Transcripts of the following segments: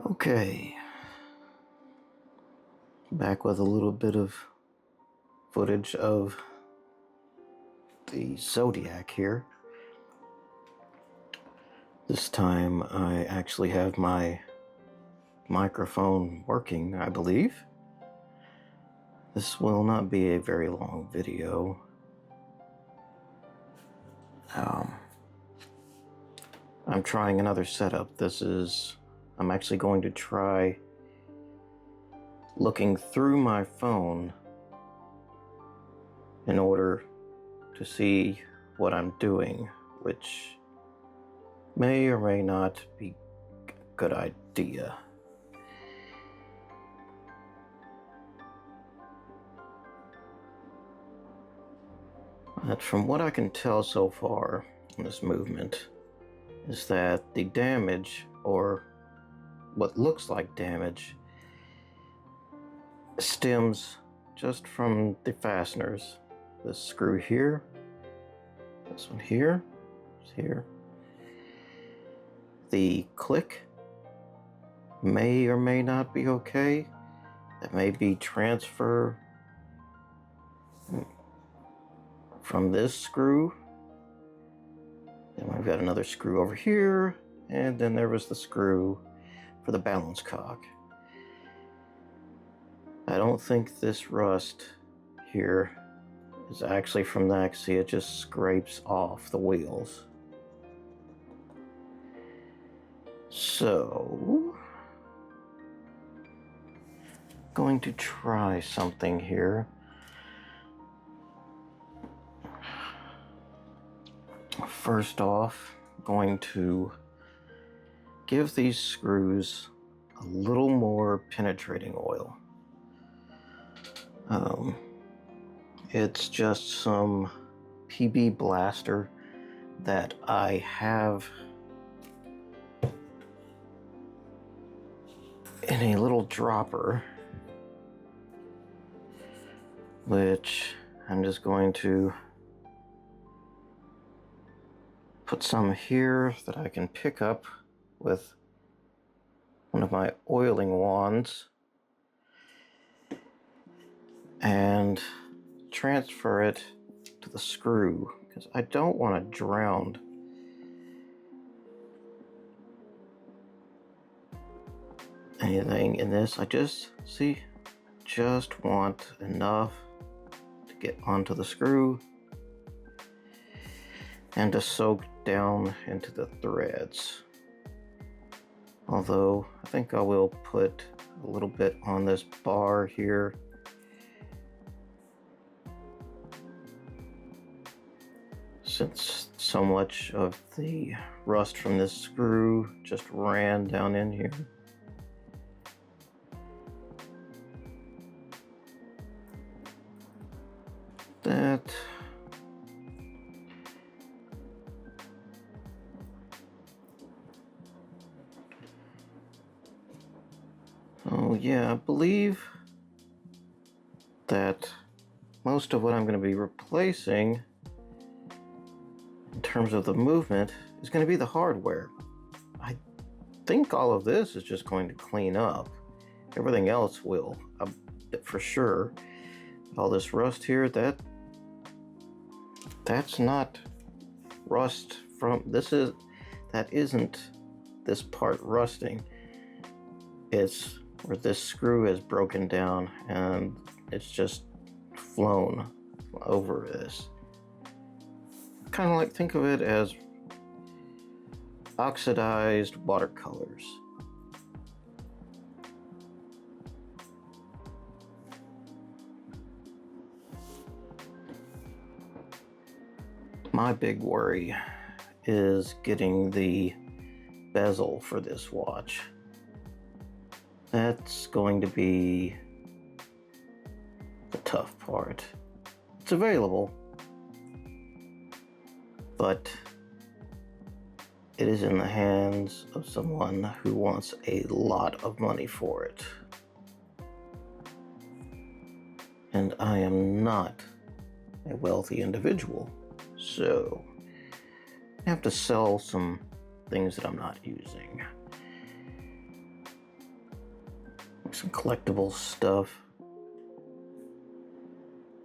Okay, back with a little bit of footage of the Zodiac here. This time I actually have my microphone working, I believe. This will not be a very long video. I'm trying another setup. I'm actually going to try looking through my phone in order to see what I'm doing, which may or may not be a good idea. But from what I can tell so far in this movement is that the damage, or what looks like damage, stems just from the fasteners. This screw here, this one here, here. The click may or may not be okay. That may be transfer from this screw. Then we've got another screw over here, and then there was the screw for the balance cock. I don't think this rust here is actually from that. See, it just scrapes off the wheels. So, going to try something here. First off, going to give these screws a little more penetrating oil. It's just some PB Blaster that I have in a little dropper, which I'm just going to put some here that I can pick up with one of my oiling wands and transfer it to the screw, because I don't want to drown anything in this. I just want enough to get onto the screw and to soak down into the threads. Although I think I will put a little bit on this bar here. Since so much of the rust from this screw just ran down in here. That yeah, I believe that most of what I'm going to be replacing in terms of the movement is going to be the hardware. I think all of this is just going to clean up. Everything else will, for sure. All this rust here, that's not rust from that isn't this part rusting. It's where this screw is broken down and it's just flown over this. Kind of like, think of it as oxidized watercolors. My big worry is getting the bezel for this watch. That's going to be the tough part. It's available, but it is in the hands of someone who wants a lot of money for it. And I am not a wealthy individual, so I have to sell some things that I'm not using. Some collectible stuff.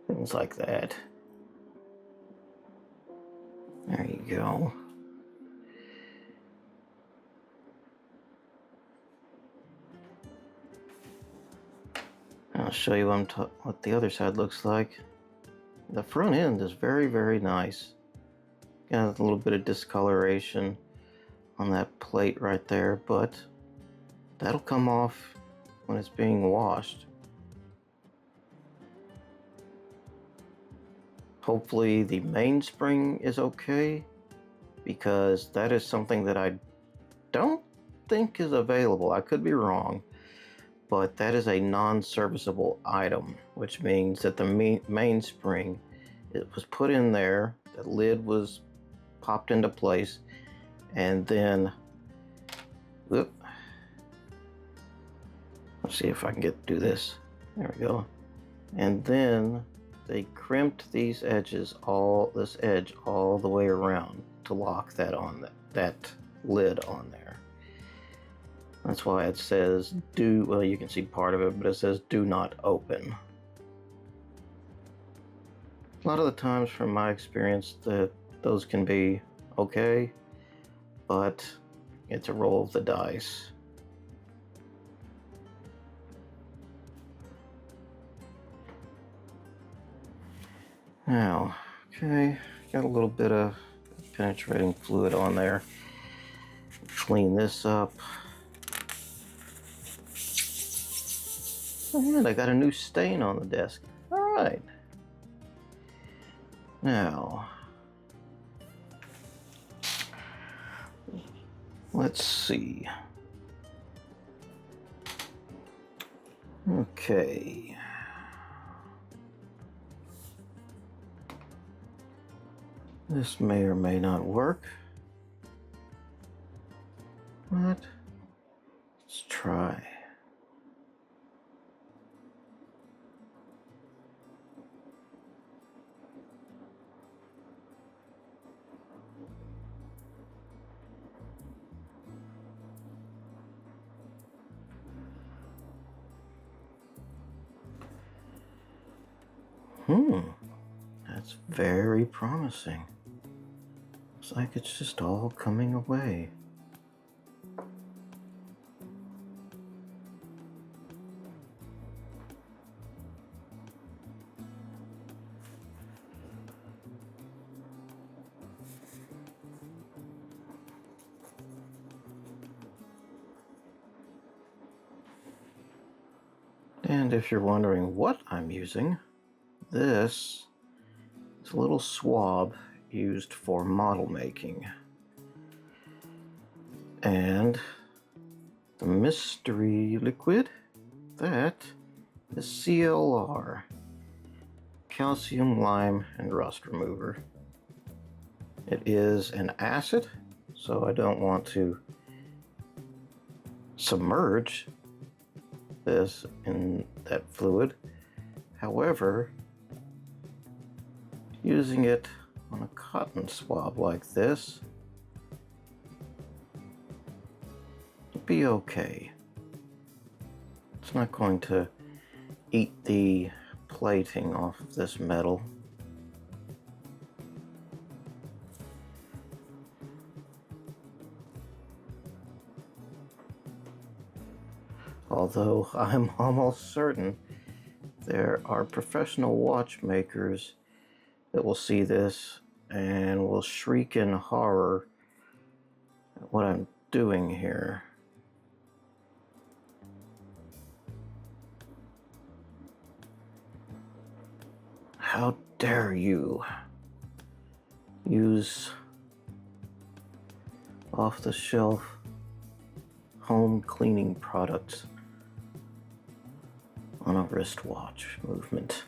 Things like that. There you go. I'll show you what the other side looks like. The front end is very, very nice. Got a little bit of discoloration on that plate right there, but that'll come off when it's being washed. Hopefully the mainspring is okay, because that is something that I don't think is available. I could be wrong, but that is a non-serviceable item, which means that the mainspring, it was put in there, the lid was popped into place, and then let's see if I can do this. There we go. And then they crimped these edges, this edge all the way around to lock that on, that lid on there. That's why it says well, you can see part of it, but it says do not open. A lot of the times, from my experience, that those can be okay, but it's a roll of the dice. Now, okay, got a little bit of penetrating fluid on there. Clean this up. And I got a new stain on the desk. All right. Now, let's see. Okay. This may or may not work, but let's try. That's very promising. Looks like it's just all coming away. And if you're wondering what I'm using, this is a little swab used for model making. And the mystery liquid, that is CLR, calcium, lime, and rust remover. It is an acid, so I don't want to submerge this in that fluid. However, using it on a cotton swab like this would be okay. It's not going to eat the plating off of this metal. Although I'm almost certain there are professional watchmakers that will see this and will shriek in horror at what I'm doing here. How dare you use off-the-shelf home cleaning products on a wristwatch movement.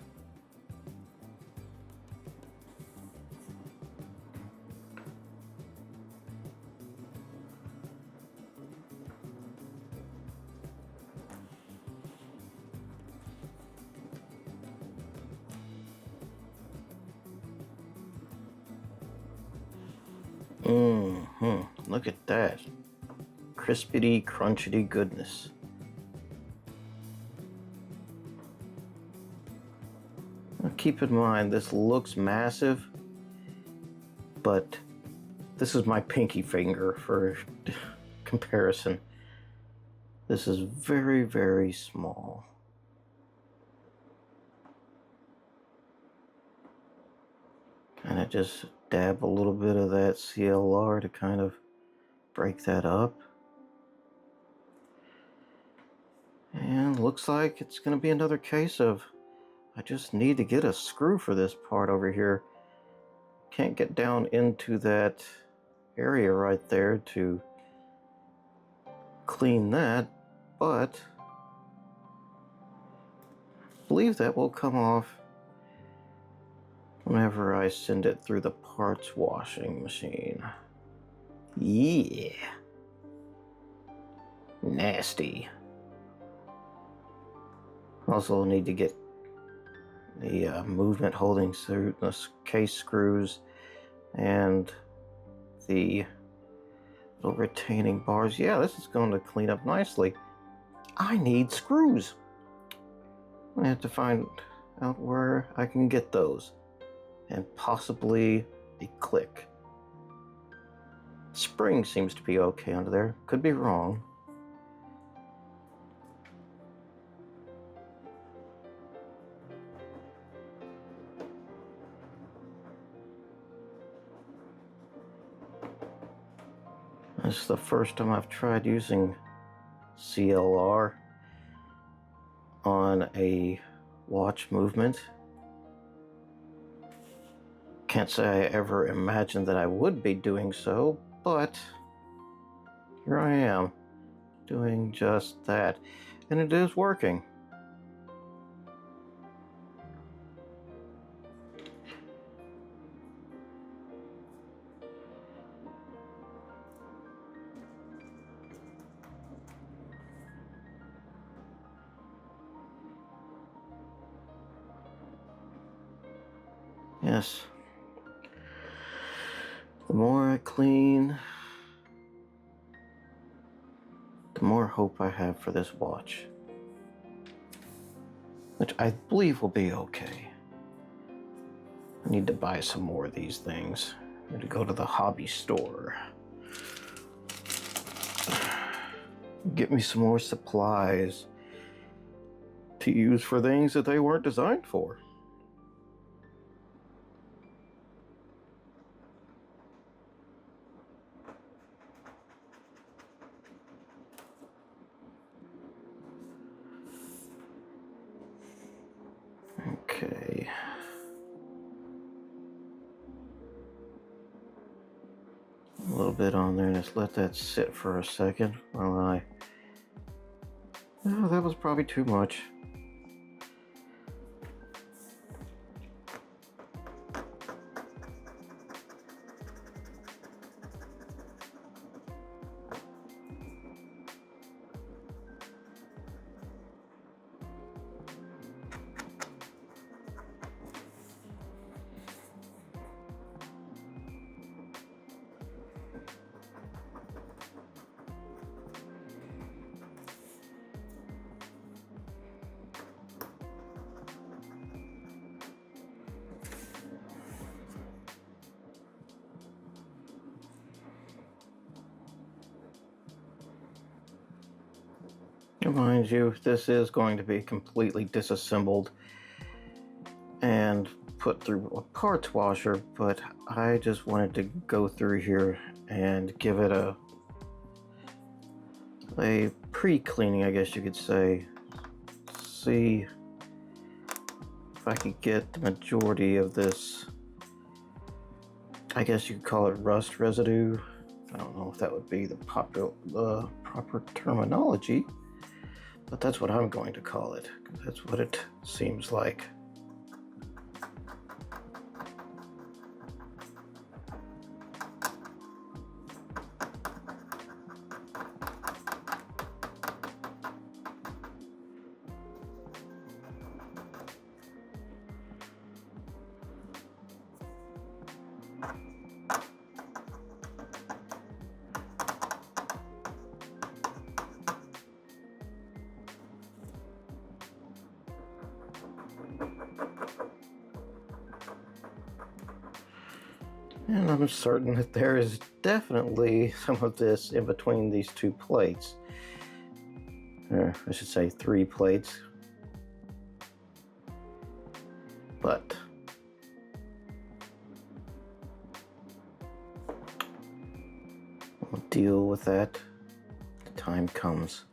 Look at that. Crispity, crunchity goodness. keep in mind this looks massive, but this is my pinky finger for comparison. This is very, very small. And I just dab a little bit of that CLR to kind of break that up. And looks like it's going to be another case of I just need to get a screw for this part over here. Can't get down into that area right there to clean that, but I believe that will come off whenever I send it through the parts washing machine. Yeah. Nasty. Also need to get the movement holding case screws and the little retaining bars. Yeah, this is going to clean up nicely. I need screws. I have to find out where I can get those. And possibly a click. Spring seems to be okay under there. Could be wrong. This is the first time I've tried using CLR on a watch movement. Can't say I ever imagined that I would be doing so, but here I am doing just that, and it is working. Yes. The more I clean, the more hope I have for this watch. Which I believe will be okay. I need to buy some more of these things. I need to go to the hobby store. Get me some more supplies to use for things that they weren't designed for. Okay. A little bit on there. Just let that sit for a second while I... Oh, that was probably too much. Mind you, this is going to be completely disassembled and put through a parts washer, but I just wanted to go through here and give it a pre-cleaning, I guess you could say. See if I could get the majority of this, I guess you could call it rust residue. I don't know if that would be the proper terminology. But that's what I'm going to call it, because that's what it seems like. And I'm certain that there is definitely some of this in between these two plates. Or I should say 3 plates. But we'll deal with that when the time comes.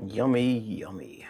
Yummy, yummy.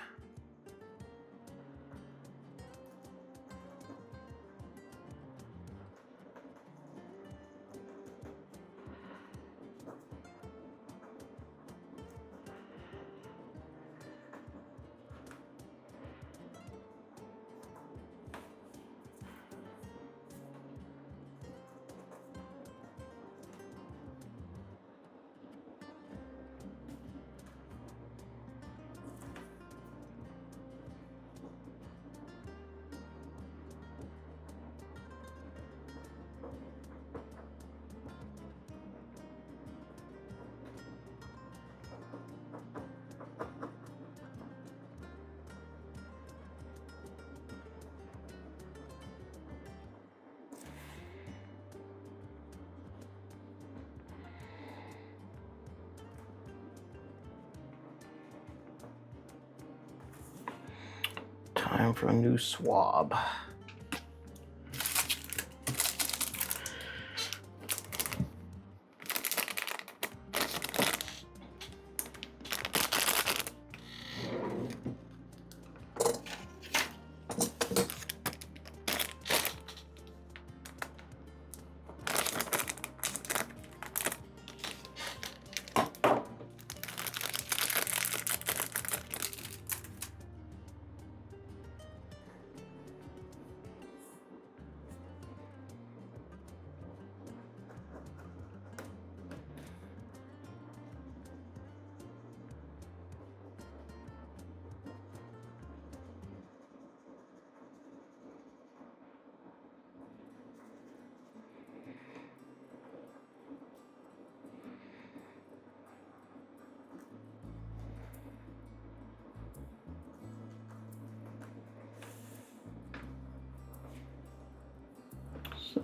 Time for a new swab.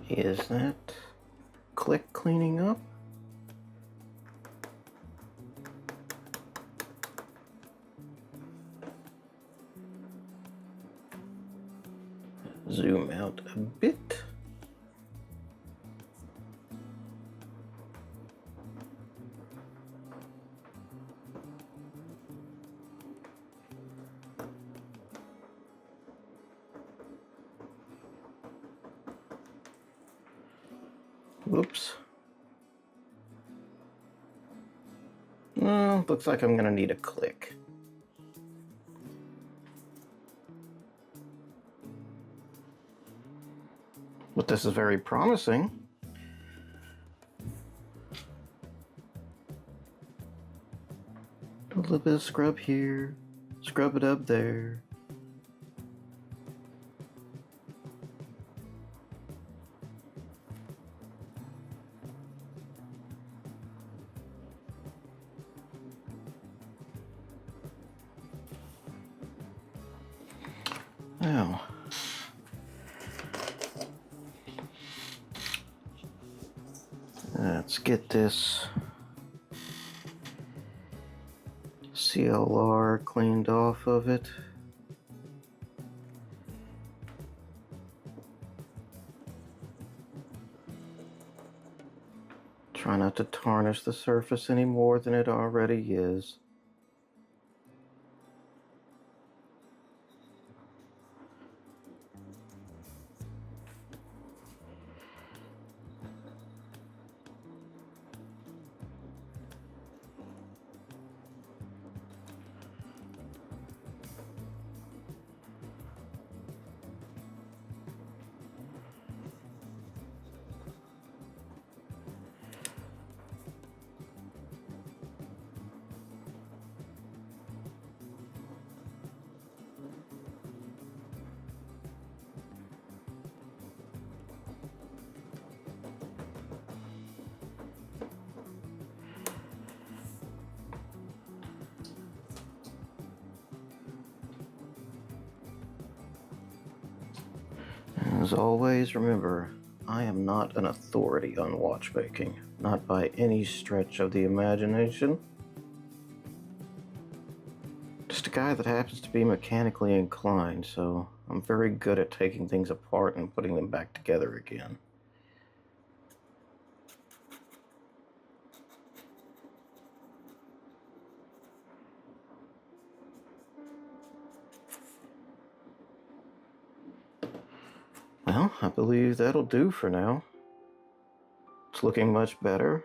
Is that click cleaning up? Zoom out a bit. Whoops. Well, looks like I'm gonna need a click. But this is very promising. A little bit of scrub here, scrub it up there. Now, let's get this CLR cleaned off of it. Try not to tarnish the surface any more than it already is. As always, remember, I am not an authority on watchmaking, not by any stretch of the imagination. Just a guy that happens to be mechanically inclined, so I'm very good at taking things apart and putting them back together again. Well, I believe that'll do for now. It's looking much better.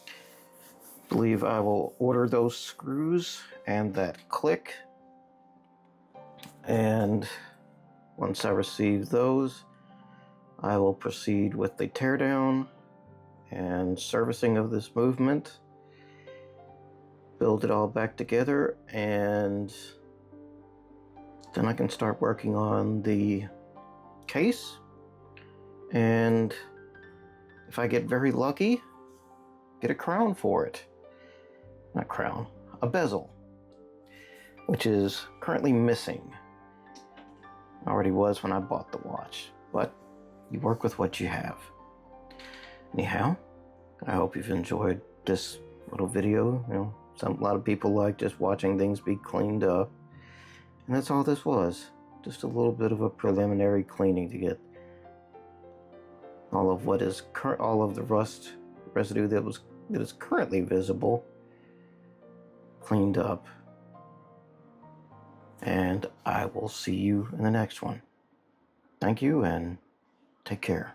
I believe I will order those screws and that click. And once I receive those, I will proceed with the teardown and servicing of this movement. Build it all back together, and then I can start working on the case, and if I get very lucky, get a crown for it. Not crown, a bezel, which is currently missing. Already was when I bought the watch, but you work with what you have. Anyhow, I hope you've enjoyed this little video. A lot of people like just watching things be cleaned up, and that's all this was. Just a little bit of a preliminary cleaning to get all of the rust residue that is currently visible cleaned up. And I will see you in the next one. Thank you and take care.